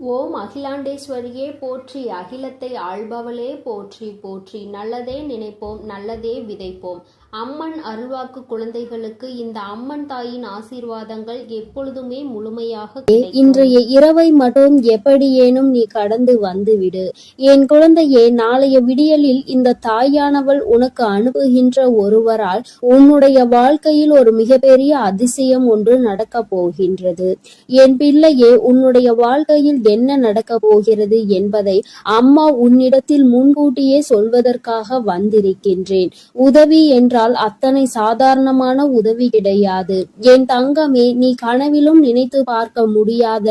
ஓம் அகிலாண்டேஸ்வரியே போற்றி, அகிலத்தை ஆள்பவளே போற்றி போற்றி. நல்லதே நினைப்போம், நல்லதே விதைப்போம். அம்மன் அருள்வாக்கு குழந்தைகளுக்கு இந்த அம்மன் தாயின் ஆசீர்வாதங்கள் எப்பொழுதுமே முழுமையாக இன்றைய இரவை மட்டும் எப்படியேனும் நீ கடந்து வந்துவிடு. என் குழந்தையே, நாளைய விடியலில் இந்த தாயானவள் உனக்கு அனுப்புகின்ற ஒருவரால் உன்னுடைய வாழ்க்கையில் ஒரு மிகப்பெரிய அதிசயம் ஒன்று நடக்கப் போகின்றது. என் பிள்ளையே, உன்னுடைய வாழ்க்கையில் என்ன நடக்கப் போகிறது என்பதை அம்மா உன்னிடத்தில் முன்கூட்டியே சொல்வதற்காக வந்திருக்கின்றேன். உதவி என்றால் அத்தனை சாதாரணமான உதவி கிடையாது. என் தங்கமே, நீ கனவிலும் நினைத்து பார்க்க முடியாத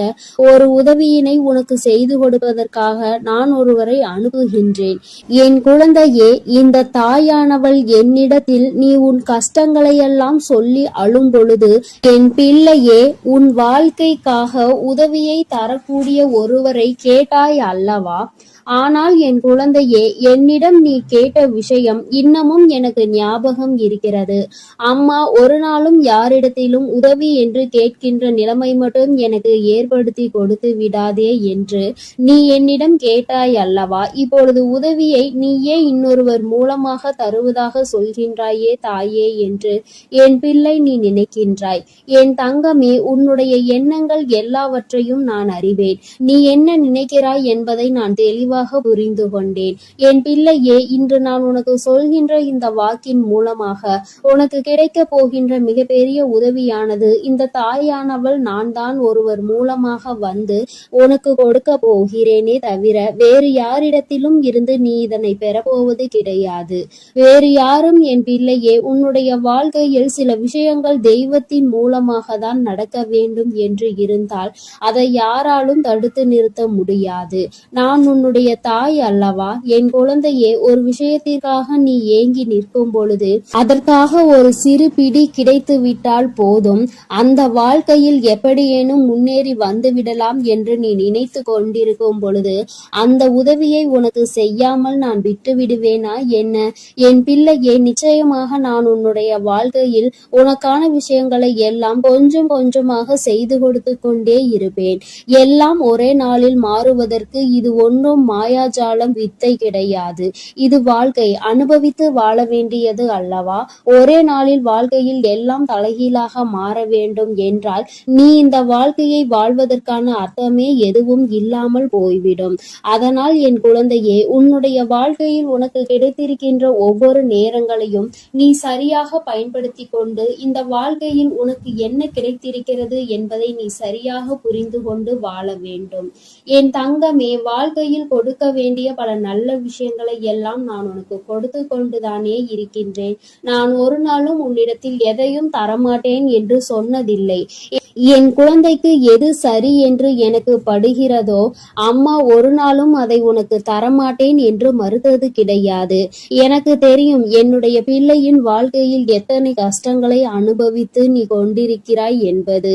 ஒரு உதவியினை உனக்கு செய்து கொடுப்பதற்காக நான் ஒருவரை அனுப்புகின்றேன். என் குழந்தையே, இந்த தாயானவள் என்னிடத்தில் நீ உன் கஷ்டங்களையெல்லாம் சொல்லி அழும் பொழுது, என் பிள்ளையே, உன் வாழ்க்கைக்காக உதவியை தரக்கூடிய ஒருவரை கேட்டாய் அல்லவா? ஆனால் என் குழந்தையே, என்னிடம் நீ கேட்ட விஷயம் இன்னமும் எனக்கு ஞாபகம் இருக்கிறது. அம்மா ஒரு நாளும் யாரிடத்திலும் உதவி என்று கேட்கின்ற நிலைமை மட்டும் எனக்கு ஏற்படுத்தி கொடுத்து விடாதே என்று நீ என்னிடம் கேட்டாய் அல்லவா? இப்பொழுது உதவியை நீயே இன்னொருவர் மூலமாக தருவதாக சொல்கின்றாயே தாயே என்று என் பிள்ளை நீ நினைக்கின்றாய். என் தங்கமே, உன்னுடைய எண்ணங்கள் எல்லாவற்றையும் நான் அறிவேன். நீ என்ன நினைக்கிறாய் என்பதை நான் தெளிவாக புரிந்து கொண்டேன். என் பிள்ளையே, இன்று நான் உனக்கு சொல்கின்ற இந்த வாக்கின் மூலமாக உனக்கு கிடைக்க போகின்ற மிகப்பெரிய உதவியானது இந்த தாயானவள் நான் தான் ஒருவர் மூலமாக வந்து உனக்கு கொடுக்க போகிறேனே தவிர வேறு யாரிடத்திலும் இருந்து நீ இதனை பெறப்போவது கிடையாது. வேறு யாரும் என் பிள்ளையே, உன்னுடைய வாழ்க்கையில் சில விஷயங்கள் தெய்வத்தின் மூலமாக தான் நடக்க வேண்டும் என்று இருந்தால் அதை யாராலும் தடுத்து நிறுத்த முடியாது. நான் உன்னுடைய தாய் அல்லவா? என் குழந்தையே, ஒரு விஷயத்திற்காக நீ ஏங்கி நிற்கும் பொழுது அதற்காக ஒரு சிறு பிடி கிடைத்து விட்டால் போதும், அந்த வாழ்க்கையில் எப்படியேனும் முன்னேறி வந்துவிடலாம் என்று நீ நினைத்து கொண்டிருக்கும் பொழுது அந்த உதவியை உனக்கு செய்யாமல் நான் விட்டு விடுவேனா என்ன? என் பிள்ளையே, நிச்சயமாக நான் உன்னுடைய வாழ்க்கையில் உனக்கான விஷயங்களை எல்லாம் கொஞ்சம் கொஞ்சமாக செய்து கொடுத்து கொண்டே இருப்பேன். எல்லாம் ஒரே நாளில் மாறுவதற்கு இது ஒன்றும் மாயாஜாலம் வித்தை கிடையாது. இது வாழ்க்கை, அனுபவித்து வாழ வேண்டியது அல்லவா? ஒரே நாளில் வாழ்க்கையில் எல்லாம் தலைகீழாக மாற வேண்டும் என்றால் நீ இந்த வாழ்க்கையை வாழ்வதற்கான அர்த்தமே எதுவும் இல்லாமல் போய்விடும். அதனால் என் குழந்தையே, உன்னுடைய வாழ்க்கையில் உனக்கு கிடைத்திருக்கின்ற ஒவ்வொரு நேரங்களையும் நீ சரியாக பயன்படுத்தி கொண்டு இந்த வாழ்க்கையில் உனக்கு என்ன கிடைத்திருக்கிறது என்பதை நீ சரியாக புரிந்து கொண்டு வாழ வேண்டும். என் தங்கமே, வாழ்க்கையில் கொடுக்க வேண்டிய பல நல்ல விஷயங்களை எல்லாம் நான் உனக்கு கொடுத்து கொண்டுதானே இருக்கின்றேன். நான் ஒரு நாளும் உன்னிடத்தில் எதையும் தரமாட்டேன் என்று சொன்னதில்லை. என் குழந்தைக்கு எது சரி என்று எனக்கு படுகிறதோ அம்மா ஒரு நாளும் அதை உனக்கு தரமாட்டேன் என்று மறுத்தது கிடையாது. எனக்கு தெரியும் என்னுடைய பிள்ளையின் வாழ்க்கையில் எத்தனை கஷ்டங்களை அனுபவித்து நீ கொண்டிருக்கிறாய் என்பது.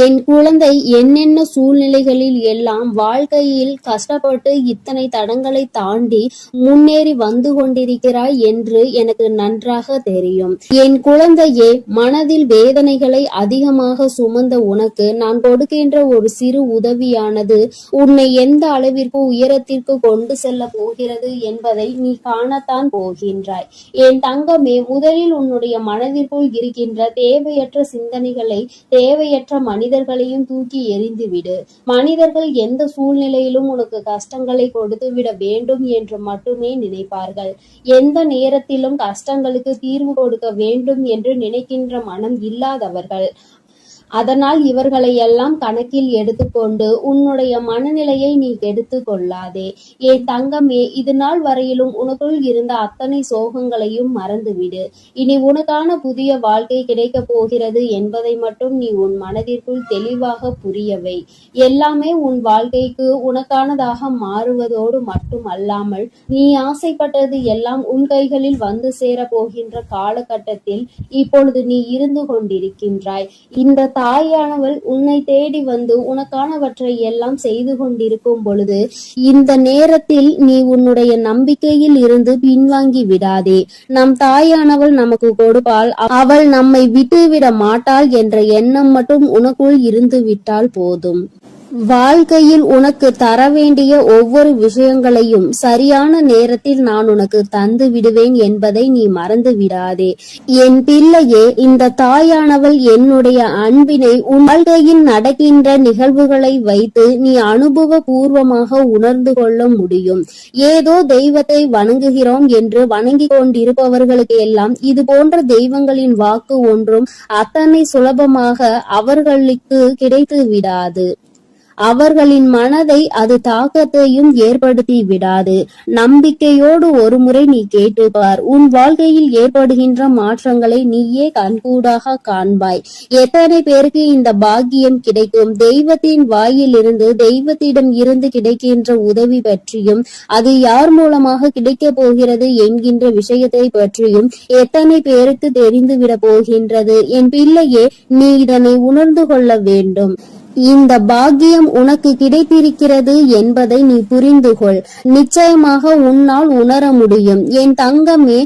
என் குழந்தை என்னென்ன சூழ்நிலைகளில் எல்லாம் வாழ்க்கையில் கஷ்டப்பட்டு இத்தனை தடங்களை தாண்டி முன்னேறி வந்து கொண்டிருக்கிறாய் என்று எனக்கு நன்றாக தெரியும். என் குழந்தையே, மனதில் வேதனைகளை அதிகமாக சுமந்த உனக்கு நான் கொடுக்கின்ற ஒரு சிறு உதவியானது உன்னை எந்த அளவிற்கு உயரத்திற்கு கொண்டு செல்ல போகிறது என்பதை நீ காணத்தான் போகின்றாய். என் தங்கமே, முதலில் உன்னுடைய மனதிற்குள் இருக்கின்ற தேவையற்ற சிந்தனைகளை, தேவையற்ற மனிதர்களையும் தூக்கி எறிந்துவிடு. மனிதர்கள் எந்த சூழ்நிலையிலும் உனக்கு கஷ்டங்களை கொடுத்து விட வேண்டும் என்று மட்டுமே நினைப்பார்கள். எந்த நேரத்திலும் கஷ்டங்களுக்கு தீர்வு கொடுக்க வேண்டும் என்று நினைக்கின்ற மனம் இல்லாதவர்கள். அதனால் இவர்களை எல்லாம் கணக்கில் எடுத்துக்கொண்டு உன்னுடைய மனநிலையை நீ கெடுத்து கொள்ளாதே. என் தங்கமே, இது நாள் வரையிலும் உனக்குள் இருந்த அத்தனை சோகங்களையும் மறந்துவிடு. இனி உனக்கான புதிய வாழ்க்கை கிடைக்க போகிறது என்பதை மட்டும் நீ உன் மனதிற்குள் தெளிவாக புரியவை. எல்லாமே உன் வாழ்க்கைக்கு உனக்கானதாக மாறுவதோடு மட்டும் அல்லாமல் நீ ஆசைப்பட்டது எல்லாம் உன் கைகளில் வந்து சேர போகின்ற காலகட்டத்தில் இப்பொழுது நீ இருந்து கொண்டிருக்கின்றாய். இந்த தாயானவள் உன்னை தேடி வந்து உனக்கானவற்றை எல்லாம் செய்து கொண்டிருக்கும் பொழுது இந்த நேரத்தில் நீ உன்னுடைய நம்பிக்கையில் இருந்து பின்வாங்கி விடாதே. நம் தாயானவள் நமக்கு கொடுப்பாள், அவள் நம்மை விட்டுவிட மாட்டாள் என்ற எண்ணம் மட்டும் உனக்குள் இருந்து விட்டால் போதும். வாழ்க்கையில் உனக்கு தர வேண்டிய ஒவ்வொரு விஷயங்களையும் சரியான நேரத்தில் நான் உனக்கு தந்து விடுவேன் என்பதை நீ மறந்து விடாதே. என் பிள்ளையே, இந்த தாயானவள் என்னுடைய அன்பினை உன் வாழ்க்கையில் நடக்கின்ற நிகழ்வுகளை வைத்து நீ அனுபவ பூர்வமாக உணர்ந்து கொள்ள முடியும். ஏதோ தெய்வத்தை வணங்குகிறோம் என்று வணங்கிக் கொண்டிருப்பவர்களுக்கு எல்லாம் இது போன்ற தெய்வங்களின் வாக்கு ஒன்றும் அத்தனை சுலபமாக அவர்களுக்கு கிடைத்து விடாது. அவர்களின் மனதை அது தாக்கத்தையும் ஏற்படுத்தி விடாது. நம்பிக்கையோடு ஒரு முறை நீ கேட்டுப்பார். உன் வாழ்க்கையில் ஏற்படுகின்ற மாற்றங்களை நீயே கண்கூடாக காண்பாய். எத்தனை பேருக்கு இந்த பாக்கியம் கிடைக்கும்? தெய்வத்தின் வாயிலிருந்து, தெய்வத்திடம் இருந்து கிடைக்கின்ற உதவி பற்றியும், அது யார் மூலமாக கிடைக்க போகிறது என்கின்ற விஷயத்தை பற்றியும் எத்தனை பேருக்கு தெரிந்துவிட போகின்றது? என் பிள்ளையே, நீ இதனை உணர்ந்து கொள்ள வேண்டும். இந்த பாக்கியம் உனக்கு கிடைத்திருக்கிறது என்பதை நீ புரிந்து கொள். நிச்சயமாக உன்னால் உணர முடியும். என் தங்கமே,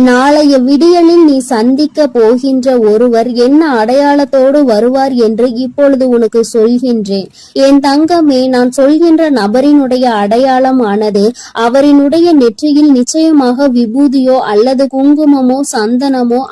நாளைய விடியலில் நீ சந்திக்க போகின்ற ஒருவர் என்ன அடையாளத்தோடு வருவார் என்று இப்பொழுது உனக்கு சொல்கின்றேன். என் தங்கமே, நான் சொல்கின்ற நபரினுடைய அடையாளமானது அவரினுடைய நெற்றியில் நிச்சயமாக விபூதியோ அல்லது குங்குமமோ சந்தனமோ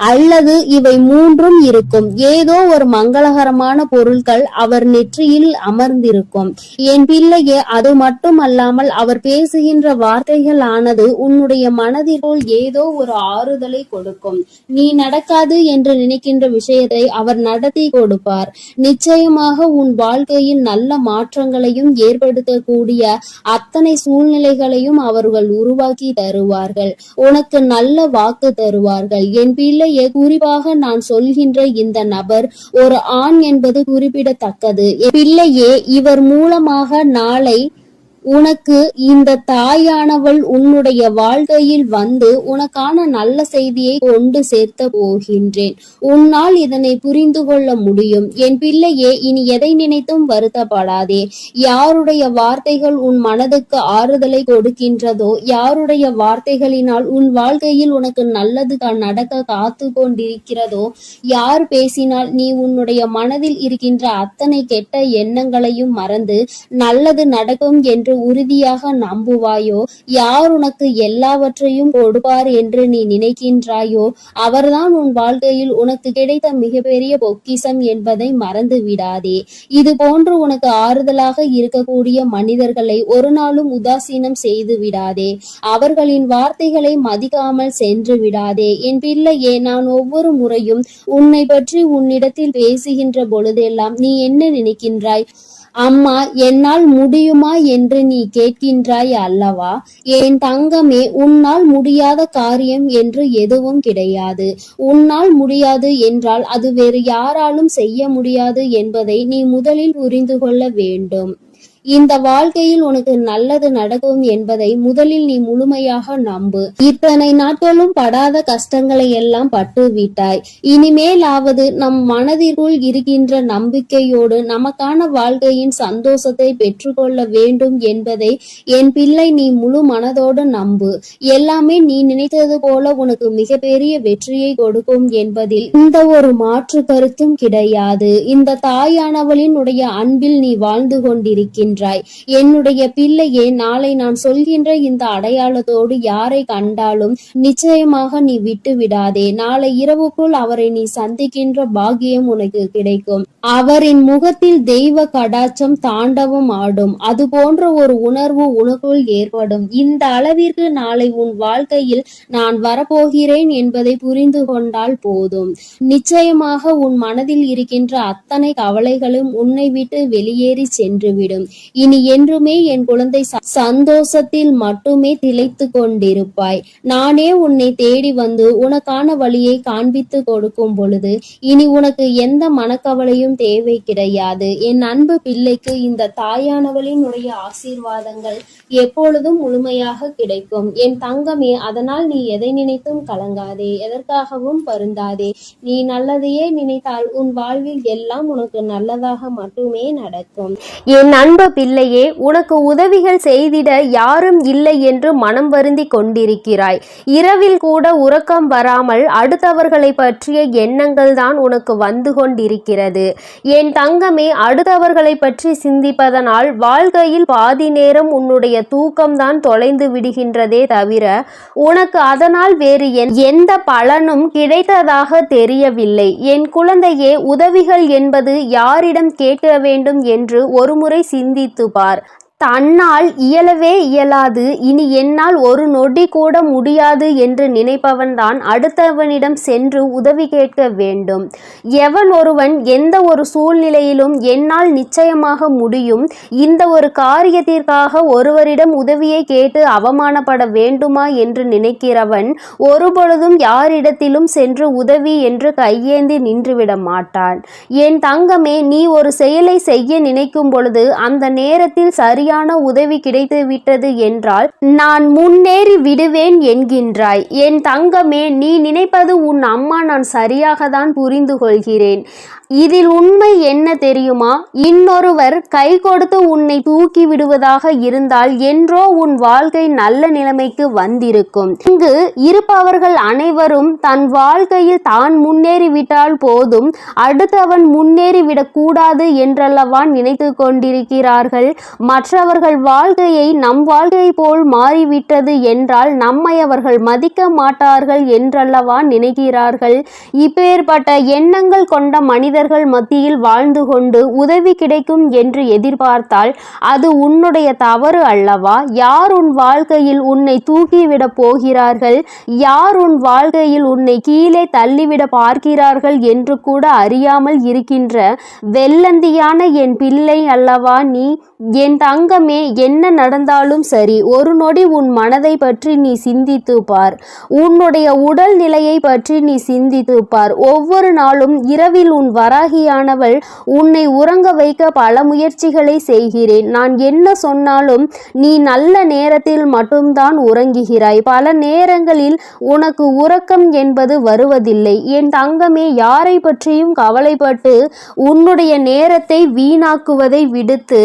அல்லது இவை மூன்றும் இருக்கும். ஏதோ ஒரு மங்களகரமான பொருட்கள் அவர் நெற்றியில் அமர்ந்திருக்கும். என் பிள்ளையே, அது மட்டுமல்லாமல் அவர் பேசுகின்ற வார்த்தைகள் ஆனது உன்னுடைய மனதிற்குள் ஏதோ ஒரு ஆறுதலை கொடுக்கும். நீ நடக்காது என்று நினைக்கின்ற விஷயத்தை அவர் நடத்தி கொடுப்பார். நிச்சயமாக உன் வாழ்க்கையில் நல்ல மாற்றங்களையும் ஏற்படுத்தக்கூடிய அத்தனை சூழ்நிலைகளையும் அவர்கள் உருவாக்கி தருவார்கள். உனக்கு நல்ல வாக்கு தருவார்கள். என் பிள்ளை, குறிப்பாக நான் சொல்கின்ற இந்த நபர் ஒரு ஆண் என்பது குறிப்பிடத்தக்கது. பிள்ளையே, இவர் மூலமாக நாளை உனக்கு இந்த தாயானவள் உன்னுடைய வாழ்க்கையில் வந்து உனக்கான நல்ல செய்தியை கொண்டு சேர்த்த போகின்றேன். உன்னால் இதனை புரிந்து கொள்ள முடியும். என் பிள்ளையே, இனி எதை நினைத்தும் வருத்தப்படாதே. யாருடைய வார்த்தைகள் உன் மனதுக்கு ஆறுதலை கொடுக்கின்றதோ, யாருடைய வார்த்தைகளினால் உன் வாழ்க்கையில் உனக்கு நல்லது நடக்க காத்து கொண்டிருக்கிறதோ, யார் பேசினால் நீ உன்னுடைய மனதில் இருக்கின்ற அத்தனை கெட்ட எண்ணங்களையும் மறந்து நல்லது நடக்கும் என்று உறுதியாக நம்புவாயோ, யார் உனக்கு எல்லாவற்றையும் கொடுப்பார் என்று நீ நினைக்கின்றாயோ, அவர்தான் உன் வாழ்க்கையில் உனக்கு கிடைத்த மிகப்பெரிய பொக்கிஷம் என்பதை மறந்து விடாதே. இது போன்று உனக்கு ஆறுதலாக இருக்கக்கூடிய மனிதர்களை ஒரு நாளும் உதாசீனம் செய்து விடாதே. அவர்களின் வார்த்தைகளை மதிக்காமல் சென்று விடாதே. என் பிள்ளையே, நான் ஒவ்வொரு முறையும் உன்னை பற்றி உன்னிடத்தில் பேசுகின்ற பொழுதெல்லாம் நீ என்ன நினைக்கின்றாய்? அம்மா, என்னால் முடியுமா என்று நீ கேட்கின்றாய் அல்லவா? என் தங்கமே, உன்னால் முடியாத காரியம் என்று எதுவும் கிடையாது. உன்னால் முடியாது என்றால் அது வேறு யாராலும் செய்ய முடியாது என்பதை நீ முதலில் புரிந்து கொள்ள வேண்டும். இந்த வாழ்க்கையில் உனக்கு நல்லது நடக்கும் என்பதை முதலில் நீ முழுமையாக நம்பு. இத்தனை நாட்களும் படாத கஷ்டங்களை எல்லாம் பட்டு விட்டாய். இனிமேலாவது நம் மனதிற்குள் இருக்கின்ற நம்பிக்கையோடு நமக்கான வாழ்க்கையின் சந்தோஷத்தை பெற்றுக்கொள்ள வேண்டும் என்பதை என் பிள்ளை நீ முழு மனதோடு நம்பு. எல்லாமே நீ நினைத்தது போல உனக்கு மிகப்பெரிய வெற்றியை கொடுக்கும் என்பதில் இந்த ஒரு மாற்று கருத்தும் கிடையாது. இந்த தாயானவளின் உடைய அன்பில் நீ வாழ்ந்து கொண்டிருக்கின்ற என்னுடைய பிள்ளையே, நாளை நான் சொல்கின்ற இந்த அடையாளத்தோடு யாரை கண்டாலும் நிச்சயமாக நீ விட்டு விடாதே. நாளை இரவுக்குள் அவரை நீ சந்திக்கின்ற பாக்கியம் உனக்கு கிடைக்கும். அவரின் முகத்தில் தெய்வ கடாட்சம் தாண்டவம் ஆடும். அது போன்ற ஒரு உணர்வு உனக்குள் ஏற்படும். இந்த அளவிற்கு நாளை உன் வாழ்க்கையில் நான் வரப்போகிறேன் என்பதை புரிந்து கொண்டால் போதும். நிச்சயமாக உன் மனதில் இருக்கின்ற அத்தனை கவலைகளும் உன்னை விட்டு வெளியேறி சென்றுவிடும். இனி என்றுமே என் குழந்தை சந்தோஷத்தில் மட்டுமே திளைத்து கொண்டிருப்பாய். நானே உன்னை தேடி வந்து உனக்கான வழியை காண்பித்து கொடுக்கும் பொழுது இனி உனக்கு எந்த மனக்கவலையும் தேவை கிடையாது. என் அன்பு பிள்ளைக்கு இந்த தாயானவளின் உடைய ஆசீர்வாதங்கள் எப்பொழுதும் முழுமையாக கிடைக்கும். என் தங்கமே, அதனால் நீ எதை நினைத்தும் கலங்காதே, எதற்காகவும் வருந்தாதே. நீ நல்லதையே நினைத்தால் உன் வாழ்வில் எல்லாம் உனக்கு நல்லதாக மட்டுமே நடக்கும். என் அன்பு பிள்ளையே, உனக்கு உதவிகள் செய்திட யாரும் இல்லை என்று மனம் வருந்தி கொண்டிருக்கிறாய். இரவில் கூட உறக்கம் வராமல் அடுத்தவர்களை பற்றிய எண்ணங்கள் தான் உனக்கு வந்து கொண்டிருக்கிறது. என் தங்கமே, அடுத்தவர்களை பற்றி சிந்திப்பதனால் வாழ்க்கையில் பாதி நேரம் உன்னுடைய தூக்கம்தான் தொலைந்து விடுகின்றதே தவிர உனக்கு அதனால் வேறு எந்த பலனும் கிடைத்ததாக தெரியவில்லை. என் குழந்தையே, உதவிகள் என்பது யாரிடம் கேட்க வேண்டும் என்று ஒருமுறை சிந்தித்து பார். தன்னால் இயலவே இயலாது, இனி என்னால் ஒரு நொடி கூட முடியாது என்று நினைப்பவன்தான் அடுத்தவனிடம் சென்று உதவி கேட்க வேண்டும். எவன் ஒருவன் எந்த ஒரு சூழ்நிலையிலும் என்னால் நிச்சயமாக முடியும், இந்த ஒரு காரியத்திற்காக ஒருவரிடம் உதவியை கேட்டு அவமானப்பட வேண்டுமா என்று நினைக்கிறவன் ஒருபொழுதும் யாரிடத்திலும் சென்று உதவி என்று கையேந்தி நின்றுவிட மாட்டான். என் தங்கமே, நீ ஒரு செயலை செய்ய நினைக்கும் பொழுது அந்த நேரத்தில் சரியான உதவி கிடைத்து விட்டது என்றால் நான் முன்னேறி விடுவேன் என்கின்றாய். என் தங்கமே, நீ நினைப்பது உன் அம்மா நான் சரியாக தான் புரிந்து கொள்கிறேன். இதில் உண்மை என்ன தெரியுமா? இன்னொருவர் கை கொடுத்து உன்னை தூக்கி விடுவதாக இருந்தால் என்றோ உன் வாழ்க்கை நல்ல நிலைமைக்கு வந்திருக்கும். இங்கு இருப்பவர்கள் அனைவரும் தன் வாழ்க்கையில் தான் முன்னேறிவிட்டால் போதும், அடுத்தவன் முன்னேறிவிடக் கூடாது என்றல்லவா நினைத்து கொண்டிருக்கிறார்கள். மற்றவர்கள் வாழ்க்கையை நம் வாழ்க்கை போல் மாறிவிட்டது என்றால் நம்மை அவர்கள் மதிக்க மாட்டார்கள் என்றல்லவா நினைக்கிறார்கள். இப்பேற்பட்ட எண்ணங்கள் கொண்ட மனிதர்கள் மத்தியில் வாழ்ந்து கொண்டு உதவி கிடைக்கும் என்று எதிர்பார்த்தால் அது உன்னுடைய தவறு அல்லவா? யார் உன் வாழ்க்கையில் உன்னை தூக்கிவிட போகிறார்கள், யார் உன் வாழ்க்கையில் உன்னை கீழே தள்ளிவிட பார்க்கிறார்கள் என்று கூட அறியாமல் இருக்கின்ற வெள்ளந்தியான என் பிள்ளை அல்லவா நீ? என் தங்கமே, என்ன நடந்தாலும் சரி, ஒரு நொடி உன் மனதை பற்றி நீ சிந்தித்து பார். உன்னுடைய உடல் நிலையை பற்றி நீ சிந்தித்து பார். ஒவ்வொரு நாளும் இரவில் உன் வராகியானவள் உன்னை உறங்க வைக்க பல முயற்சிகளை செய்கிறேன். நான் என்ன சொன்னாலும் நீ நல்ல நேரத்தில் மட்டும்தான் உறங்குகிறாய். பல நேரங்களில் உனக்கு உறக்கம் என்பது வருவதில்லை. என் தங்கமே, யாரை பற்றியும் கவலைப்பட்டு உன்னுடைய நேரத்தை வீணாக்குவதை விடுத்து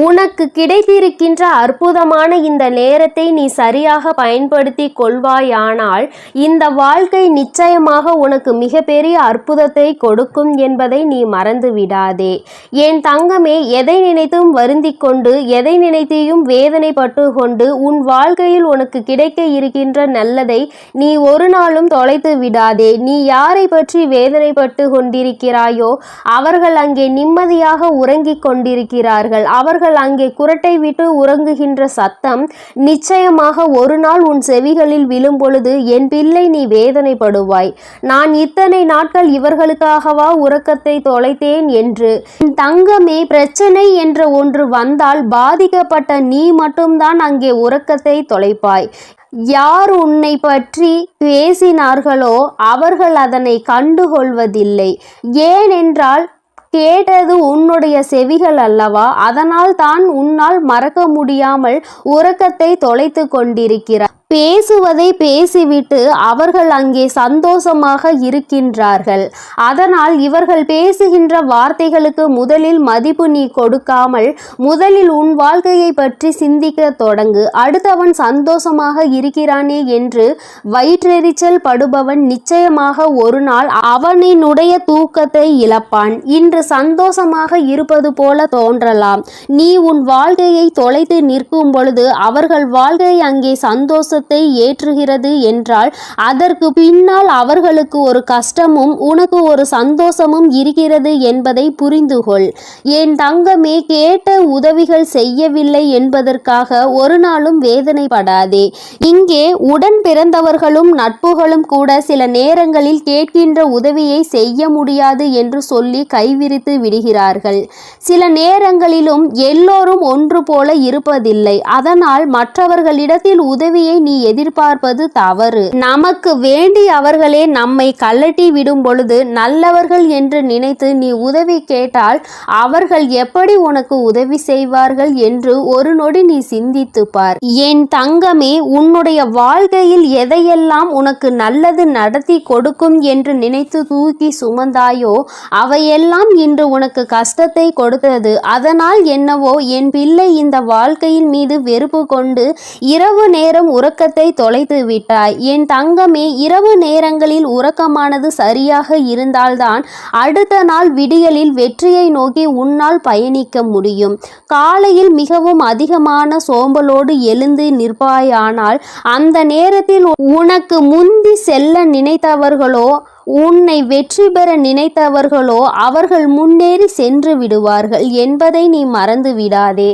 உனக்கு கிடைத்திருக்கின்ற அற்புதமான இந்த நேரத்தை நீ சரியாக பயன்படுத்தி கொள்வாயானால் இந்த வாழ்க்கை நிச்சயமாக உனக்கு மிகப்பெரிய அற்புதத்தை கொடுக்கும் என்பதை நீ மறந்து விடாதே. என் தங்கமே, எதை நினைத்தும் வருந்தி கொண்டு எதை நினைத்தையும் வேதனைப்பட்டு கொண்டு உன் வாழ்க்கையில் உனக்கு கிடைக்க இருக்கின்ற நல்லதை நீ ஒரு நாளும் தொலைத்து விடாதே. நீ யாரை பற்றி வேதனைப்பட்டு கொண்டிருக்கிறாயோ அவர்கள் அங்கே நிம்மதியாக உறங்கிக் கொண்டிருக்கிறார்கள். அவர்கள் அங்கே குரட்டை விட்டு உறங்குகின்ற சத்தம் நிச்சயமாக ஒரு நாள் உன் செவிகளில் விழும் பொழுது என் பிள்ளை நீ வேதனைப்படுவாய். நான் இத்தனை நாட்கள் இவர்களுக்காகவா உறக்கத்தை தொலைத்தேன் என்று. தங்கமே, பிரச்சனை என்ற ஒன்று வந்தால் பாதிக்கப்பட்ட நீ மட்டும்தான் அங்கே உறக்கத்தை தொலைப்பாய். யார் உன்னை பற்றி பேசினார்களோ அவர்கள் அதனை கண்டுகொள்வதில்லை. ஏனென்றால் கேட்டது உன்னுடைய செவிகள் அல்லவா? அதனால் தான் உன்னால் மறக்க முடியாமல் உறக்கத்தை தொலைத்து கொண்டிருக்கிறார். பேசுவதை பேசிவிட்டு அவர்கள் அங்கே சந்தோஷமாக இருக்கின்றார்கள். அதனால் இவர்கள் பேசுகின்ற வார்த்தைகளுக்கு முதலில் மதிப்பு நீ கொடுக்காமல் முதலில் உன் வாழ்க்கையை பற்றி சிந்திக்க தொடங்கு. அடுத்தவன் சந்தோஷமாக இருக்கிறானே என்று வயிற்றெரிச்சல் படுபவன் நிச்சயமாக ஒரு நாள் அவனினுடைய தூக்கத்தை இழப்பான். இன்று சந்தோஷமாக இருப்பது போல தோன்றலாம். நீ உன் வாழ்க்கையை தொலைத்து நிற்கும் பொழுது அவர்கள் வாழ்க்கை அங்கே சந்தோஷ ஏற்றுகிறது என்றால் அதற்கு பின்னால் அவர்களுக்கு ஒரு கஷ்டமும் உனக்கு ஒரு சந்தோஷமும் இருக்கிறது என்பதை புரிந்து கொள். என் தங்கமே, கேட்ட உதவிகள் செய்யவில்லை என்பதற்காக ஒரு நாளும் வேதனைப்படாதே. இங்கே உடன் பிறந்தவர்களும் நட்புகளும் கூட சில நேரங்களில் கேட்கின்ற உதவியை செய்ய முடியாது என்று சொல்லி கைவிரித்து விடுகிறார்கள். சில நேரங்களிலும் எல்லோரும் ஒன்று போல இருப்பதில்லை. அதனால் மற்றவர்களிடத்தில் உதவியை நீ நீ எதிர்பார்ப்பது தவறு. நமக்கு வேண்டி அவர்களே நம்மை கழட்டி விடும் பொழுது நல்லவர்கள் என்று நினைத்து நீ உதவி கேட்டால் அவர்கள் எப்படி உனக்கு உதவி செய்வார்கள் என்று ஒரு நொடி நீ சிந்தித்து பார். என் தங்கமே, உன்னுடைய வாழ்க்கையில் எதையெல்லாம் உனக்கு நல்லது நடத்தி கொடுக்கும் என்று நினைத்து தூக்கி சுமந்தாயோ அவையெல்லாம் இன்று உனக்கு கஷ்டத்தை கொடுத்தது. அதனால் என்னவோ என் பிள்ளை இந்த வாழ்க்கையின் மீது வெறுப்பு கொண்டு இரவு நேரம் உறக்கத்தை தொலைத்து விட்டாய். என் தங்கமே, இரவு நேரங்களில் உறக்கமானது சரியாக இருந்தால்தான் அடுத்த நாள் விடியலில் வெற்றியை நோக்கி உன்னால் பயணிக்க முடியும். காலையில் மிகவும் அதிகமான சோம்பலோடு எழுந்து நிற்பாயானால் அந்த நேரத்தில் உனக்கு முந்தி செல்ல நினைத்தவர்களோ உன்னை வெற்றி பெற நினைத்தவர்களோ அவர்கள் முன்னேறி சென்று விடுவார்கள் என்பதை நீ மறந்து விடாதே.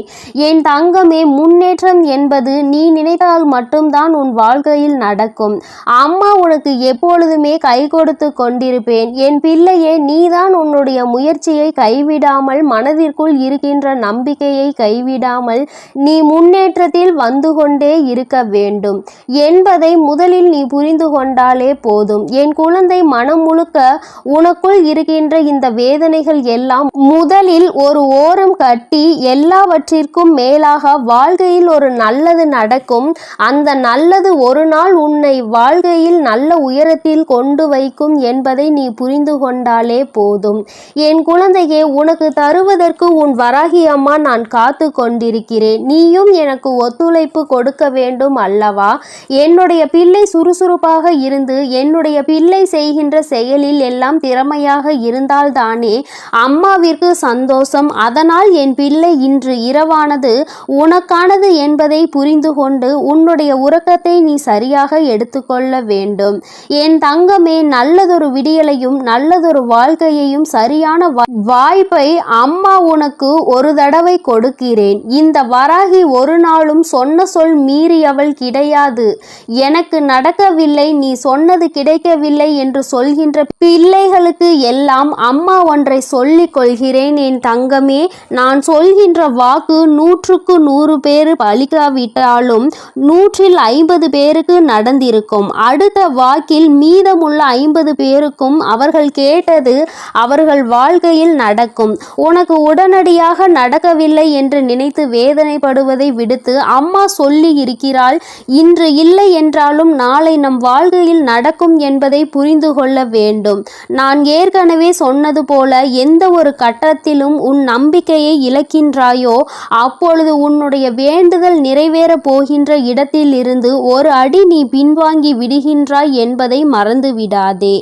என் தங்கமே, முன்னேற்றம் என்பது நீ நினைத்தால் மட்டும்தான் உன் வாழ்க்கையில் நடக்கும். அம்மா உனக்கு எப்பொழுதுமே கை கொடுத்து கொண்டிருப்பேன். என் பிள்ளையே, நீதான் உன்னுடைய முயற்சியை கைவிடாமல், மனதிற்குள் இருக்கின்ற நம்பிக்கையை கைவிடாமல் நீ முன்னேற்றத்தில் வந்து கொண்டே இருக்க வேண்டும் என்பதை முதலில் நீ புரிந்து கொண்டாலே போதும். என் குழந்தை, மனம் முழுக்க உனக்குள் இருக்கின்ற இந்த வேதனைகள் எல்லாம் முதலில் ஒரு ஓரம் கட்டி எல்லாவற்றிற்கும் மேலாக வாழ்க்கையில் ஒரு நல்லது நடக்கும். அந்த நல்லது ஒரு நாள் உன்னை வாழ்க்கையில் நல்ல உயரத்தில் கொண்டு வைக்கும் என்பதை நீ புரிந்து கொண்டாலே போதும். என் குழந்தையே, உனக்கு தருவதற்கு உன் வராகி அம்மா நான் காத்து கொண்டிருக்கிறேன். நீயும் எனக்கு ஒத்துழைப்பு கொடுக்க வேண்டும் அல்லவா? என்னுடைய பிள்ளை சுறுசுறுப்பாக இருந்து என்னுடைய பிள்ளை செய்கின்ற செயலில் எல்லாம் திறமையாக இருந்தால்தானே அம்மாவிற்கு சந்தோஷம். அதனால் என் பிள்ளை, இன்று இரவானது உனக்கானது என்பதை புரிந்து கொண்டு உன்னுடைய உறக்கத்தை நீ சரியாக எடுத்துக்கொள்ள வேண்டும். என் தங்கமே, நல்லதொரு விடியலையும் நல்லதொரு வாழ்க்கையையும் சரியான வாய்ப்பை அம்மா உனக்கு ஒரு தடவை கொடுக்கிறேன். இந்த வராகி ஒரு நாளும் சொன்ன சொல் மீறியவள் கிடையாது. எனக்கு நடக்கவில்லை, நீ சொன்னது கிடைக்கவில்லை என்று சொல்கின்ற பிள்ளைகளுக்கு எல்லாம் அம்மா ஒன்றை சொல்லிக் கொள்கிறேன். என் தங்கமே, நான் சொல்கின்ற வாக்கு 100க்கு 100 பேர் பலிக்காவிட்டாலும் 150 பேருக்கு நடந்திருக்கும். அடுத்த வாக்கில் மீதமுள்ள 50 பேருக்கும் அவர்கள் கேட்டது அவர்கள் வாழ்க்கையில் நடக்கும். உனக்கு உடனடியாக நடக்கவில்லை என்று நினைத்து வேதனைப்படுவதை விடுத்து அம்மா சொல்லி இருக்கிறாள். இன்று இல்லை என்றாலும் நாளை நம் வாழ்க்கையில் நடக்கும் என்பதை புரிந்து கொள்ள வேண்டும். நான் ஏற்கனவே சொன்னது போல எந்த ஒரு கட்டத்திலும் உன் நம்பிக்கையை இழக்கின்றாயோ அப்பொழுது உன்னுடைய வேண்டுதல் நிறைவேற போகின்ற இடத்தில் இருந்து ஒரு அடி நீ பின்வாங்கி விடுகின்றாய் என்பதை மறந்து விடாதே.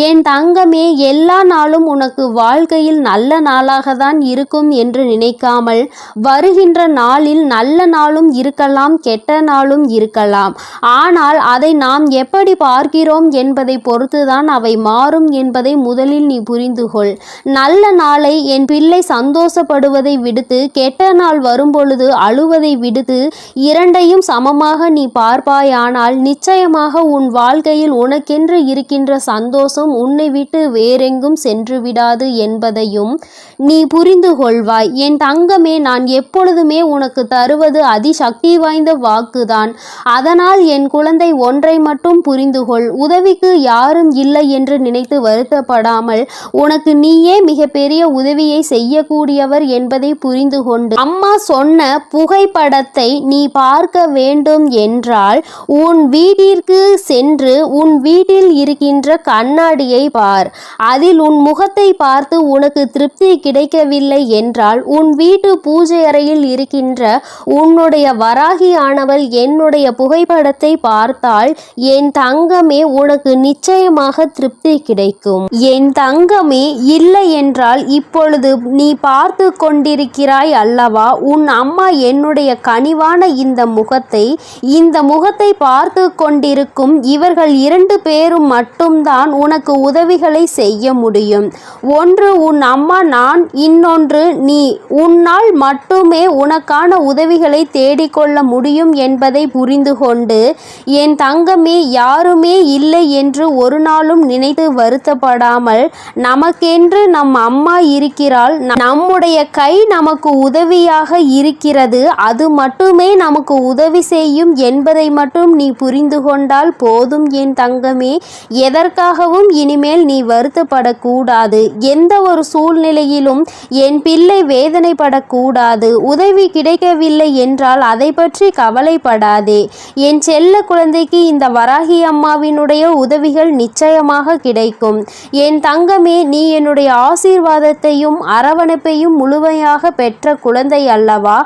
என் தங்கமே, எல்லா நாளும் உனக்கு வாழ்க்கையில் நல்ல நாளாக தான் இருக்கும் என்று நினைக்காமல் வருகின்ற நாளில் நல்ல நாளும் இருக்கலாம், கெட்ட நாளும் இருக்கலாம். ஆனால் அதை நாம் எப்படி பார்க்கிறோம் என்பதை பொறுத்துதான் அவை மாறும் என்பதை முதலில் நீ புரிந்து கொள். நல்ல நாளை என் பிள்ளை சந்தோஷப்படுவதை விடுத்து கெட்ட நாள் வரும்பொழுது அழுவதை விடுத்து இரண்டையும் சமமாக நீ பார்ப்பாயானால் நிச்சயமாக உன் வாழ்க்கையில் உனக்கென்று இருக்கின்ற சந்தோஷம் உன்னை விட்டு வேறெங்கும் சென்று விடாது என்பதையும் நீ புரிந்து கொள்வாய். என் தங்கமே, நான் எப்பொழுதுமே உனக்கு தருவது அதிசக்தி வாய்ந்த வாக்குதான். அதனால் என் குழந்தை, ஒன்றை மட்டும் புரிந்து கொள். உதவிக்கு யாரும் இல்லை என்று நினைத்து வருத்தப்படாமல் உனக்கு நீயே மிகப்பெரிய உதவியை செய்யக்கூடியவர் என்பதை புரிந்து கொண்டு அம்மா சொன்ன புகைப்படத்தை நீ பார்க்க வேண்டும் என்றால் உன் வீட்டிற்கு சென்று உன் வீட்டில் இருக்கின்ற கண்ணாடியை பார். அதில் உன் முகத்தை பார்த்து உனக்கு திருப்தி கிடைக்கவில்லை என்றால் உன் வீட்டு பூஜை அறையில் இருக்கின்ற உன்னுடைய வராகி ஆனவள் என்னுடைய புகைப்படத்தை பார்த்தால் என் தங்கமே, உனக்கு நிச்சயமாக திருப்தி கிடைக்கும். என் தங்கமே, இல்லை என்றால் இப்பொழுது நீ பார்த்து கொண்டிருக்கிறாய் அல்லவா, உன் அம்மா என்னுடைய கனிவான இந்த முகத்தை பார்த்து கொண்டிருக்கும் இவர்கள் 2 பேரும் மட்டும்தான் உனக்கு உதவிகளை செய்ய முடியும். ஒன்று உன் அம்மா நான், இன்னொன்று நீ. உன்னால் மட்டுமே உனக்கான உதவிகளை தேடிக்கொள்ள முடியும் என்பதை புரிந்து கொண்டு என் தங்கமே, யாருமே இல்லை என்று ஒரு நாளும் மட்டும் நினைத்து வருத்தப்படாமல், நமக்கென்று நம் அம்மா இருக்கிறாள், நம்முடைய கை நமக்கு உதவியாக இருக்கிறது, அது மட்டுமே நமக்கு உதவி செய்யும் என்பதை மட்டும் நீ புரிந்து கொண்டால் போதும் என் தங்கமே. எதற்காகவும் இனிமேல் நீ வருத்தப்படக்கூடாது. எந்த ஒரு சூழ்நிலையிலும் என் பிள்ளை வேதனைப்படக்கூடாது. உதவி கிடைக்கவில்லை என்றால் அதை பற்றி கவலைப்படாதே. என் செல்ல குழந்தைக்கு இந்த வராகி அம்மாவினுடைய உதவிகள் நிச்சயமாக கிடைக்கும். என் தங்கமே, நீ என்னுடைய ஆசீர்வாதத்தையும் அரவணைப்பையும் முழுமையாக பெற்ற குழந்தை அல்லவா?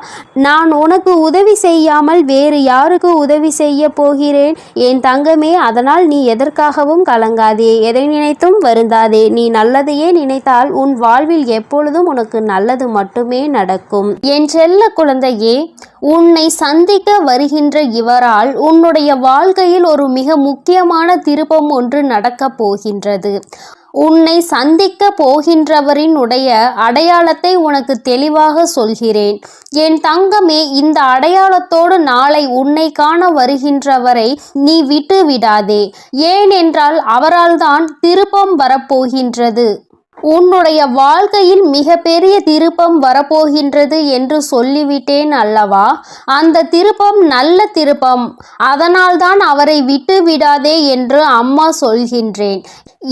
நான் உனக்கு உதவி செய்யாமல் வேறு யாருக்கு உதவி செய்ய போகிறேன் என் தங்கமே? அதனால் நீ எதற்காகவும் கலங்காதே, எதை நினைத்தும் வருந்தாதே. நீ நல்லதையே நினைத்தால் உன் வாழ்வில் எப்பொழுதும் உனக்கு நல்லது மட்டுமே நடக்கும். என் செல்ல குழந்தையே, உன்னை சந்திக்க வருகின்ற இவரால் உன்னுடைய வாழ்க்கையில் ஒரு மிக முக்கியமான திருப்பம் ஒன்று நடக்கப் போகின்றது. உன்னை சந்திக்க போகின்றவரினுடைய அடையாளத்தை உனக்கு தெளிவாக சொல்கிறேன் என் தங்கமே. இந்த அடையாளத்தோடு நாளை உன்னை காண வருகின்றவரை நீ விட்டு விடாதே. ஏனென்றால் அவரால் தான் திருப்பம் வரப்போகின்றது. உன்னுடைய வாழ்க்கையில் மிகப்பெரிய திருப்பம் வரப்போகின்றது என்று சொல்லிவிட்டேன் அல்லவா? அந்த திருப்பம் நல்ல திருப்பம். அதனால்தான் அவரை விட்டு விடாதே என்று அம்மா சொல்கின்றேன்.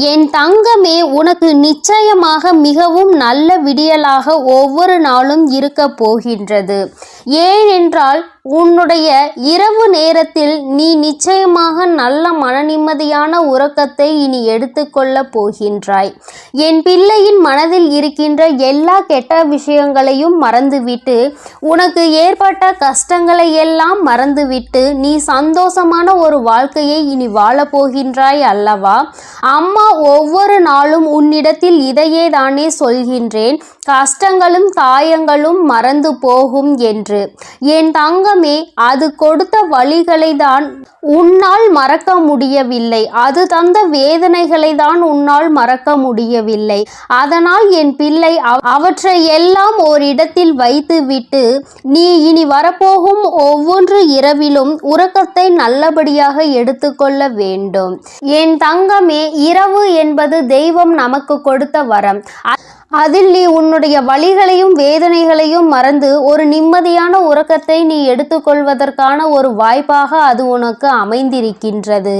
என் தங்கமே, உனக்கு நிச்சயமாக மிகவும் நல்ல விடியலாக ஒவ்வொரு நாளும் இருக்க போகின்றது. ஏனென்றால் உன்னுடைய இரவு நேரத்தில் நீ நிச்சயமாக நல்ல மனநிம்மதியான உறக்கத்தை இனி எடுத்துக்கொள்ள போகின்றாய். என் பிள்ளையின் மனதில் இருக்கின்ற எல்லா கெட்ட விஷயங்களையும் மறந்துவிட்டு, உனக்கு ஏற்பட்ட கஷ்டங்களை எல்லாம் மறந்துவிட்டு நீ சந்தோஷமான ஒரு வாழ்க்கையை இனி வாழப்போகின்றாய் அல்லவா? அம்மா ஒவ்வொரு நாளும் உன்னிடத்தில் இதையே தானே சொல்கின்றேன், கஷ்டங்களும் காயங்களும் மறந்து போகும் என்று. என் தங்கமே, அது கொடுத்த வழிகளை தான் உன்னால் மறக்க முடியவில்லை. அது தந்த வேதனைகளை தான் உன்னால் மறக்க முடியவில்லை. அதனால் என் பிள்ளை அவற்றை எல்லாம் ஓரிடத்தில் வைத்துவிட்டு நீ இனி வரப்போகும் ஒவ்வொரு இரவிலும் உறக்கத்தை நல்லபடியாக எடுத்துக்கொள்ள வேண்டும். என் தங்கமே, இரவு என்பது தெய்வம் நமக்கு கொடுத்த வரம். அதில் நீ உன்னுடைய வலிகளையும் வேதனைகளையும் மறந்து ஒரு நிம்மதியான உறக்கத்தை நீ எடுத்துக்கொள்வதற்கான ஒரு வாய்ப்பாக அது உனக்கு அமைந்திருக்கின்றது.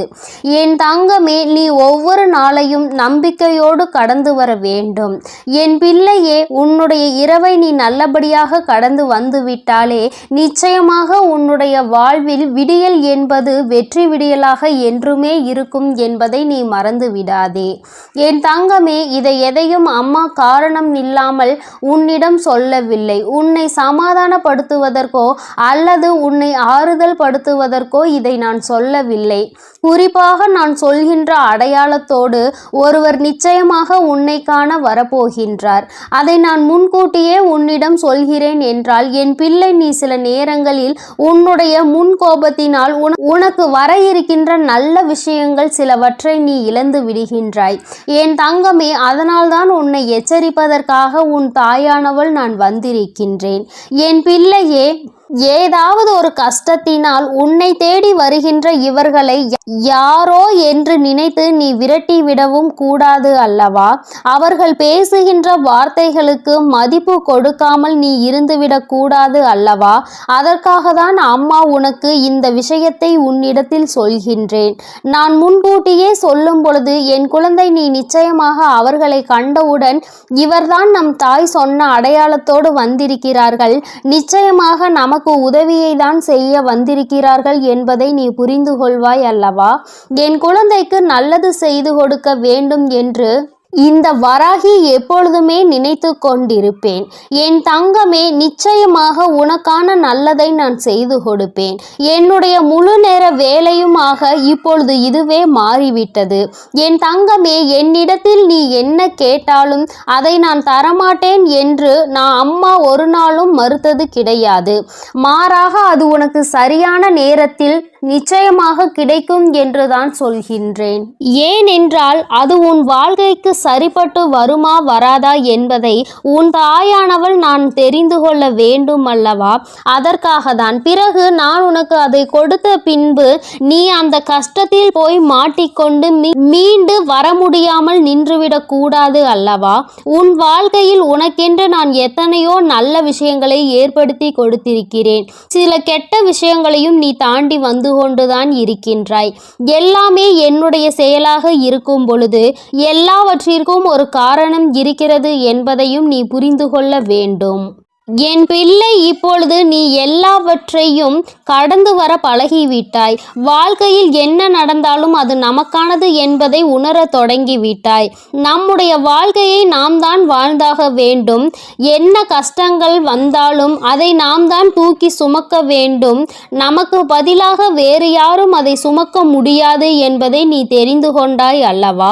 என் தங்கமே, நீ ஒவ்வொரு நாளையும் நம்பிக்கையோடு கடந்து வர வேண்டும். என் பிள்ளையே, உன்னுடைய இரவை நீ நல்லபடியாக கடந்து வந்துவிட்டாலே நிச்சயமாக உன்னுடைய வாழ்வில் விடியல் என்பது வெற்றி விடியலாக என்றுமே இருக்கும் என்பதை நீ மறந்து விடாதே. என் தங்கமே, இதை எதையும் அம்மா காரணம் இல்லாமல் உன்னிடம் சொல்லவில்லை. உன்னை சமாதானப்படுத்துவதற்கோ அல்லது உன்னை ஆறுதல் படுத்துவதற்கோ இதை நான் சொல்லவில்லை. குறிப்பாக நான் சொல்கின்ற அடையாளத்தோடு ஒருவர் நிச்சயமாக உன்னை காண வரப்போகின்றார். அதை நான் முன்கூட்டியே உன்னிடம் சொல்கிறேன் என்றால் என் பிள்ளை, நீ சில நேரங்களில் உன்னுடைய முன்கோபத்தினால் உனக்கு வர இருக்கின்ற நல்ல விஷயங்கள் சிலவற்றை நீ இழந்து விடுகின்றாய். என் தங்கமே, அதனால்தான் உன்னை எச்சரிப்பதற்காக உன் தாயானவள் நான் வந்திருக்கின்றேன். என் பிள்ளையே, ஏதாவது ஒரு கஷ்டத்தினால் உன்னை தேடி வருகின்ற இவர்களை யாரோ என்று நினைத்து நீ விரட்டி விடவும் கூடாது அல்லவா? அவர்கள் பேசுகின்ற வார்த்தைகளுக்கு மதிப்பு கொடுக்காமல் நீ இருந்துவிடக் கூடாது அல்லவா? அதற்காக தான் அம்மா உனக்கு இந்த விஷயத்தை உன்னிடத்தில் சொல்கின்றேன். நான் முன்கூட்டியே சொல்லும் பொழுது என் குழந்தை, நீ நிச்சயமாக அவர்களை கண்டவுடன் இவர்தான் நம் தாய் சொன்ன அடையாளத்தோடு வந்திருக்கிறார்கள், நிச்சயமாக நமக்கு உதவியை தான் செய்ய வந்திருக்கிறார்கள் என்பதை நீ புரிந்து கொள்வாய் அல்லவா? என் குழந்தைக்கு நல்லது செய்து கொடுக்க வேண்டும் என்று இந்த வராகி எப்பொழுதுமே நினைத்து கொண்டிருப்பேன். என் தங்கமே, நிச்சயமாக உனக்கான நல்லதை நான் செய்து கொடுப்பேன். என்னுடைய முழு நேர வேலையுமாக இப்பொழுது இதுவே மாறிவிட்டது. என் தங்கமே, என்னிடத்தில் நீ என்ன கேட்டாலும் அதை நான் தரமாட்டேன் என்று நான் அம்மா ஒரு நாளும் மறுத்தது கிடையாது. மாறாக அது உனக்கு சரியான நேரத்தில் நிச்சயமாக கிடைக்கும் என்றுதான் சொல்கின்றேன். ஏனென்றால் அது உன் வாழ்க்கைக்கு சரிப்பட்டு வருமா வராதா என்பதை உன் தாயானவள் நான் தெரிந்து கொள்ள வேண்டும் அல்லவா? அதற்காக தான். பிறகு நான் உனக்கு அதை கொடுத்த பின்பு நீ அந்த கஷ்டத்தில் போய் மாட்டிக்கொண்டு மீண்டு வர முடியாமல் நின்றுவிடக் கூடாது அல்லவா? உன் வாழ்க்கையில் உனக்கென்று நான் எத்தனையோ நல்ல விஷயங்களை ஏற்படுத்தி கொடுத்திருக்கிறேன். சில கெட்ட விஷயங்களையும் நீ தாண்டி வந்து கொண்டுதான் இருக்கின்றாய். எல்லாமே என்னுடைய செயலாக இருக்கும் பொழுது எல்லாவற்றிற்கும் ஒரு காரணம் இருக்கிறது என்பதையும் நீ புரிந்து கொள்ள வேண்டும். என் பிள்ளை, இப்பொழுது நீ எல்லாவற்றையும் கடந்து வர பழகிவிட்டாய். வாழ்க்கையில் என்ன நடந்தாலும் அது நமக்கானது என்பதை உணர தொடங்கிவிட்டாய். நம்முடைய வாழ்க்கையை நாம் தான் வாழ்ந்தாக வேண்டும். என்ன கஷ்டங்கள் வந்தாலும் அதை நாம் தான் தூக்கி சுமக்க வேண்டும். நமக்கு பதிலாக வேறு யாரும் அதை சுமக்க முடியாது என்பதை நீ தெரிந்து கொண்டாய் அல்லவா?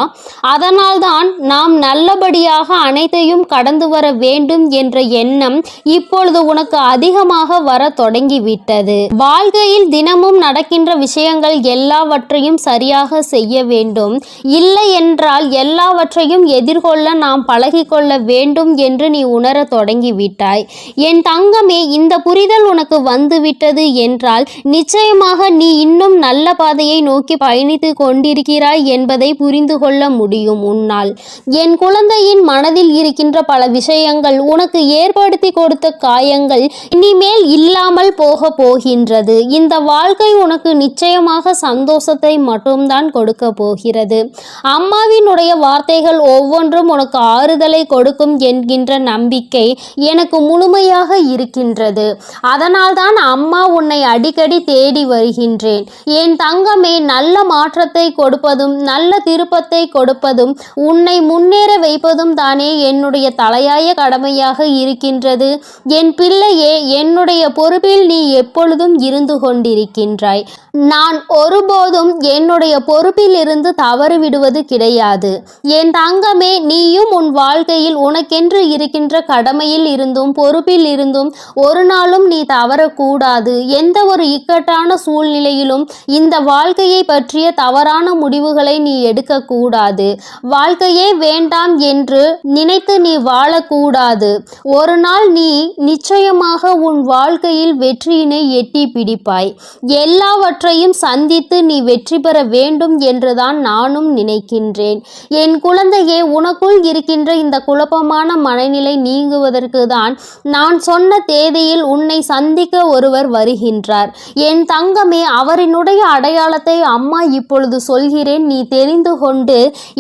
அதனால்தான் நாம் நல்லபடியாக அனைத்தையும் கடந்து வர வேண்டும் என்ற எண்ணம் இப்பொழுது உனக்கு அதிகமாக வர தொடங்கிவிட்டது. வாழ்க்கையில் தினமும் நடக்கின்ற விஷயங்கள் எல்லாவற்றையும் சரியாக செய்ய வேண்டும். இல்லை என்றால் எல்லாவற்றையும் எதிர்கொள்ள நாம் பழகிக்கொள்ள வேண்டும் என்று நீ உணர தொடங்கிவிட்டாய். என் தங்கமே, இந்த புரிதல் உனக்கு வந்துவிட்டது என்றால் நிச்சயமாக நீ இன்னும் நல்ல பாதையை நோக்கி பயணித்து கொண்டிருக்கிறாய் என்பதை புரிந்து கொள்ள முடியும் உன்னால். என் குழந்தையின் மனதில் இருக்கின்ற பல விஷயங்கள் உனக்கு ஏற்படுத்தி கொடுத்த காயங்கள் இனிமேல் இல்லாமல் போக போகின்றது. இந்த வாழ்க்கை உனக்கு நிச்சயமாக சந்தோஷத்தை மட்டும்தான் கொடுக்க போகிறது. அம்மாவினுடைய வார்த்தைகள் ஒவ்வொன்றும் உனக்கு ஆறுதலை கொடுக்கும் என்கின்ற நம்பிக்கை எனக்கு முழுமையாக இருக்கின்றது. அதனால்தான் அம்மா உன்னை அடிக்கடி தேடி வருகின்றேன். என் தங்கமே, நல்ல மாற்றத்தை கொடுப்பதும் நல்ல திருப்பத்தை கொடுப்பதும் உன்னை முன்னேற வைப்பதும் தானே என்னுடைய தலையாய கடமையாக இருக்கின்றது. என் பிள்ளையே, என்னுடைய பொறுப்பில் நீ எப்பொழுதும் இருந்து கொண்டிருக்கின்றாய். நான் ஒருபோதும் என்னுடைய பொறுப்பில் இருந்து தவறு விடுவது கிடையாது. என் தங்கமே, நீயும் உன் வாழ்க்கையில் உனக்கென்று இருக்கின்ற கடமையில் இருந்தும் பொறுப்பில் இருந்தும் ஒரு நாளும் நீ தவறக்கூடாது. எந்த ஒரு இக்கட்டான சூழ்நிலையிலும் இந்த வாழ்க்கையை பற்றிய தவறான முடிவுகளை நீ எடுக்கக்கூடாது. வாழ்க்கையே வேண்டாம் என்று நினைத்து நீ வாழக்கூடாது. ஒரு நாள் நீ நிச்சயமாக உன் வாழ்க்கையில் வெற்றியினை எட்டி பிடிப்பாய். எல்லாவற்றையும் சந்தித்து நீ வெற்றி பெற வேண்டும் என்றுதான் நானும் நினைக்கின்றேன். என் குழந்தையே, உனக்குள் இருக்கின்ற இந்த குழப்பமான மனநிலை நீங்குவதற்கு தான் நான் சொன்ன தேதியில் உன்னை சந்திக்க ஒருவர் வருகின்றார். என் தங்கமே, அவரினுடைய அடையாளத்தை அம்மா இப்பொழுது சொல்கிறேன், நீ தெரிந்து கொண்டு.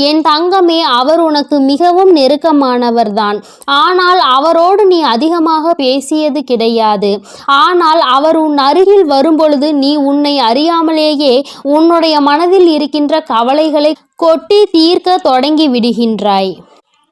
என் தங்கமே, அவர் உனக்கு மிகவும் நெருக்கமானவர்தான். ஆனால் அவரோடு நீ அதிகமாக பேசியது கிடையாது. ஆனால் அவர் உன் அருகில் வரும்பொழுது நீ உன்னை அறியாமலேயே உன்னுடைய மனதில் இருக்கின்ற கவலைகளை கொட்டி தீர்க்க தொடங்கி விடுகின்றாய்.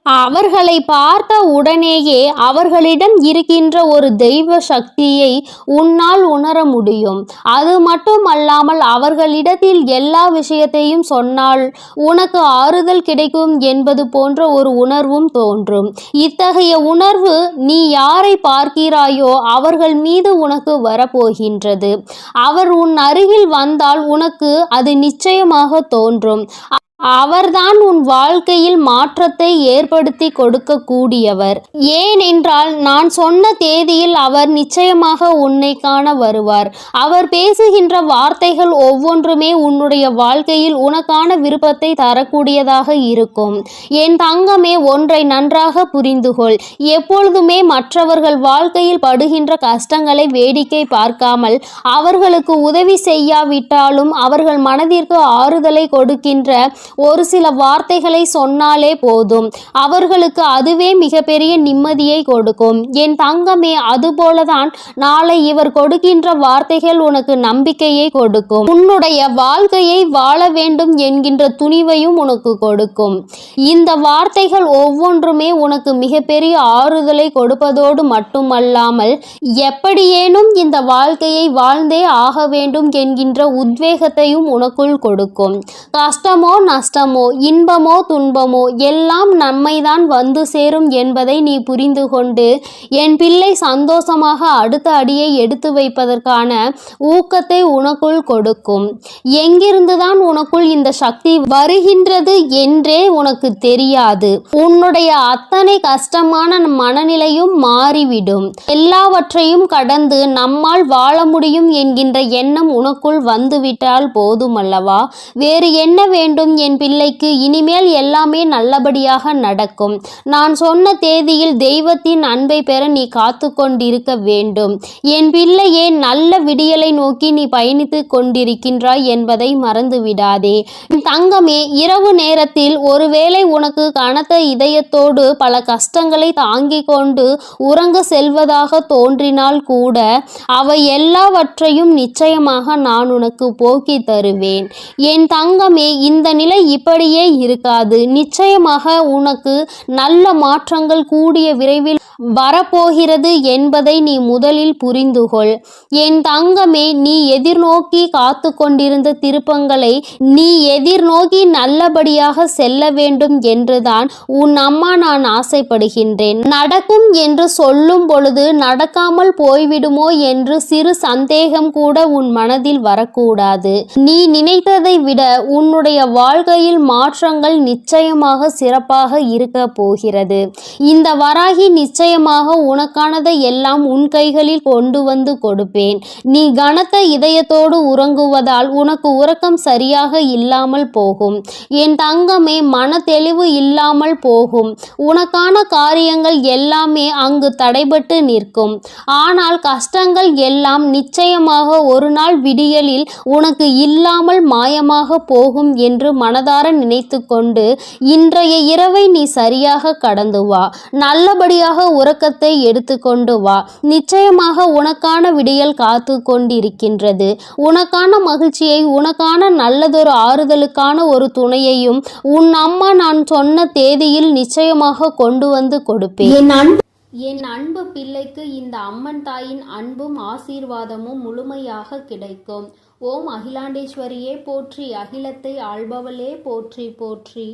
அவர்களை பார்த்த உடனேயே அவர்களிடம் இருக்கின்ற ஒரு தெய்வ சக்தியை உன்னால் உணர முடியும். அது மட்டுமல்லாமல் அவர்களிடத்தில் எல்லா விஷயத்தையும் சொன்னால் உனக்கு ஆறுதல் கிடைக்கும் என்பது போன்ற ஒரு உணர்வும் தோன்றும். இத்தகைய உணர்வு நீ யாரை பார்க்கிறாயோ அவர்கள் மீது உனக்கு வரப்போகின்றது. அவர் உன் அருகில் வந்தால் உனக்கு அது நிச்சயமாக தோன்றும். அவர்தான் உன் வாழ்க்கையில் மாற்றத்தை ஏற்படுத்தி கொடுக்க கூடியவர். ஏனென்றால் நான் சொன்ன தேதியில் அவர் நிச்சயமாக உன்னை காண வருவார். அவர் பேசுகின்ற வார்த்தைகள் ஒவ்வொன்றுமே உன்னுடைய வாழ்க்கையில் உனக்கான விருப்பத்தை தரக்கூடியதாக இருக்கும். என் தங்கமே, ஒன்றை நன்றாக புரிந்துகொள். எப்பொழுதுமே மற்றவர்கள் வாழ்க்கையில் படுகின்ற கஷ்டங்களை வேடிக்கை பார்க்காமல் அவர்களுக்கு உதவி செய்யாவிட்டாலும் அவர்கள் மனதிற்கு ஆறுதலை கொடுக்கின்ற ஒரு சில வார்த்தைகளை சொன்னாலே போதும். அவர்களுக்கு அதுவே மிகப்பெரிய நிம்மதியை கொடுக்கும். என் தங்கமே, அதுபோலதான் நாளை இவர் கொடுக்கின்ற வார்த்தைகள் உனக்கு நம்பிக்கையை கொடுக்கும். உன்னுடைய வாழ்க்கையை வாழ வேண்டும் என்கின்ற துணிவையும் உனக்கு கொடுக்கும். இந்த வார்த்தைகள் ஒவ்வொன்றுமே உனக்கு மிகப்பெரிய ஆறுதலை கொடுப்பதோடு மட்டுமல்லாமல் எப்படியேனும் இந்த வாழ்க்கையை வாழ்ந்தே ஆக வேண்டும் என்கின்ற உத்வேகத்தையும் உனக்குள் கொடுக்கும். கஷ்டமோ நஷ்டமோ இன்பமோ துன்பமோ எல்லாம் நம்மைதான் வந்து சேரும் என்பதை நீ புரிந்து கொண்டு என் பிள்ளை சந்தோஷமாக அடுத்த அடியை எடுத்து வைப்பதற்கான ஊக்கத்தை உனக்குள் கொடுக்கும். எங்கிருந்துதான் உனக்குள் இந்த சக்தி வருகின்றது என்றே உனக்கு தெரியாது. உன்னுடைய அத்தனை கஷ்டமான மனநிலையும் மாறிவிடும். எல்லாவற்றையும் கடந்து நம்மால் வாழ முடியும் என்கின்ற எண்ணம் உனக்குள் வந்துவிட்டால் போதுமல்லவா? வேறு என்ன வேண்டும் என் பிள்ளைக்கு? இனிமேல் எல்லாமே நல்லபடியாக நடக்கும். நான் சொன்ன தேதியில் தெய்வத்தின் அன்பை பெற நீ காத்து கொண்டிருக்க வேண்டும். என் பிள்ளையே, நல்ல விடியலை நோக்கி நீ பயணித்து கொண்டிருக்கின்றாய் என்பதை மறந்து விடாதே. தங்கமே, இரவு நேரத்தில் ஒருவேளை உனக்கு கனத்த இதயத்தோடு பல கஷ்டங்களை தாங்கிக் கொண்டு உறங்க செல்வதாக தோன்றினால் கூட அவை எல்லாவற்றையும் நிச்சயமாக நான் உனக்கு போக்கி தருவேன். என் தங்கமே, இந்த நிலை இப்படியே இருக்காது. நிச்சயமாக உனக்கு நல்ல மாற்றங்கள் கூடிய விரைவில் வரப்போகிறது என்பதை நீ முதலில் புரிந்துகொள். என் தங்கமே, நீ எதிர்நோக்கி காத்து கொண்டிருந்த திருப்பங்களை நீ எதிர்நோக்கி நல்லபடியாக செல்ல வேண்டும் என்றுதான் உன் அம்மா நான் ஆசைப்படுகின்றேன். நடக்கும் என்று சொல்லும் பொழுது நடக்காமல் போய்விடுமோ என்று சிறு சந்தேகம் கூட உன் மனதில் வரக்கூடாது. நீ நினைத்ததை விட உன்னுடைய வாழ்க்கையில் மாற்றங்கள் நிச்சயமாக சிறப்பாக இருக்க போகிறது. இந்த வராகி நிச்சயமாக உனக்கானதை எல்லாம் உன் கைகளில் கொண்டு வந்து கொடுப்பேன். நீ கனத்த இதயத்தோடு உறங்குவதால் உனக்கு உறக்கம் சரியாக இல்லாமல் போகும். என் தங்கமே, மன தெளிவு இல்லாமல் போகும். உனக்கான காரியங்கள் எல்லாமே அங்கு தடைபட்டு நிற்கும். ஆனால் கஷ்டங்கள் எல்லாம் நிச்சயமாக ஒரு நாள் விடியலில் உனக்கு இல்லாமல் மாயமாக போகும் என்று மனதார நினைத்து கொண்டு இன்றைய இரவை நீ சரியாக கடந்து வா. நல்லபடியாக உறக்கத்தை எடுத்துக்கொண்டு வா. நிச்சயமாக உனக்கான விடியல் காத்து கொண்டிருக்கின்றது. உனக்கான மகிழ்ச்சியை, உனக்கான நல்லதொரு ஆறுதலுக்கான ஒரு துணையையும் உன் அம்மா நான் சொன்ன தேதியில் நிச்சயமாக கொண்டு வந்து கொடுப்பேன். என் அன்பு பிள்ளைக்கு இந்த அம்மன் தாயின் அன்பும் ஆசீர்வாதமும் முழுமையாக கிடைக்கும். ஓம் அகிலாண்டேஸ்வரியே போற்றி, அகிலத்தை ஆள்பவளே போற்றி போற்றி.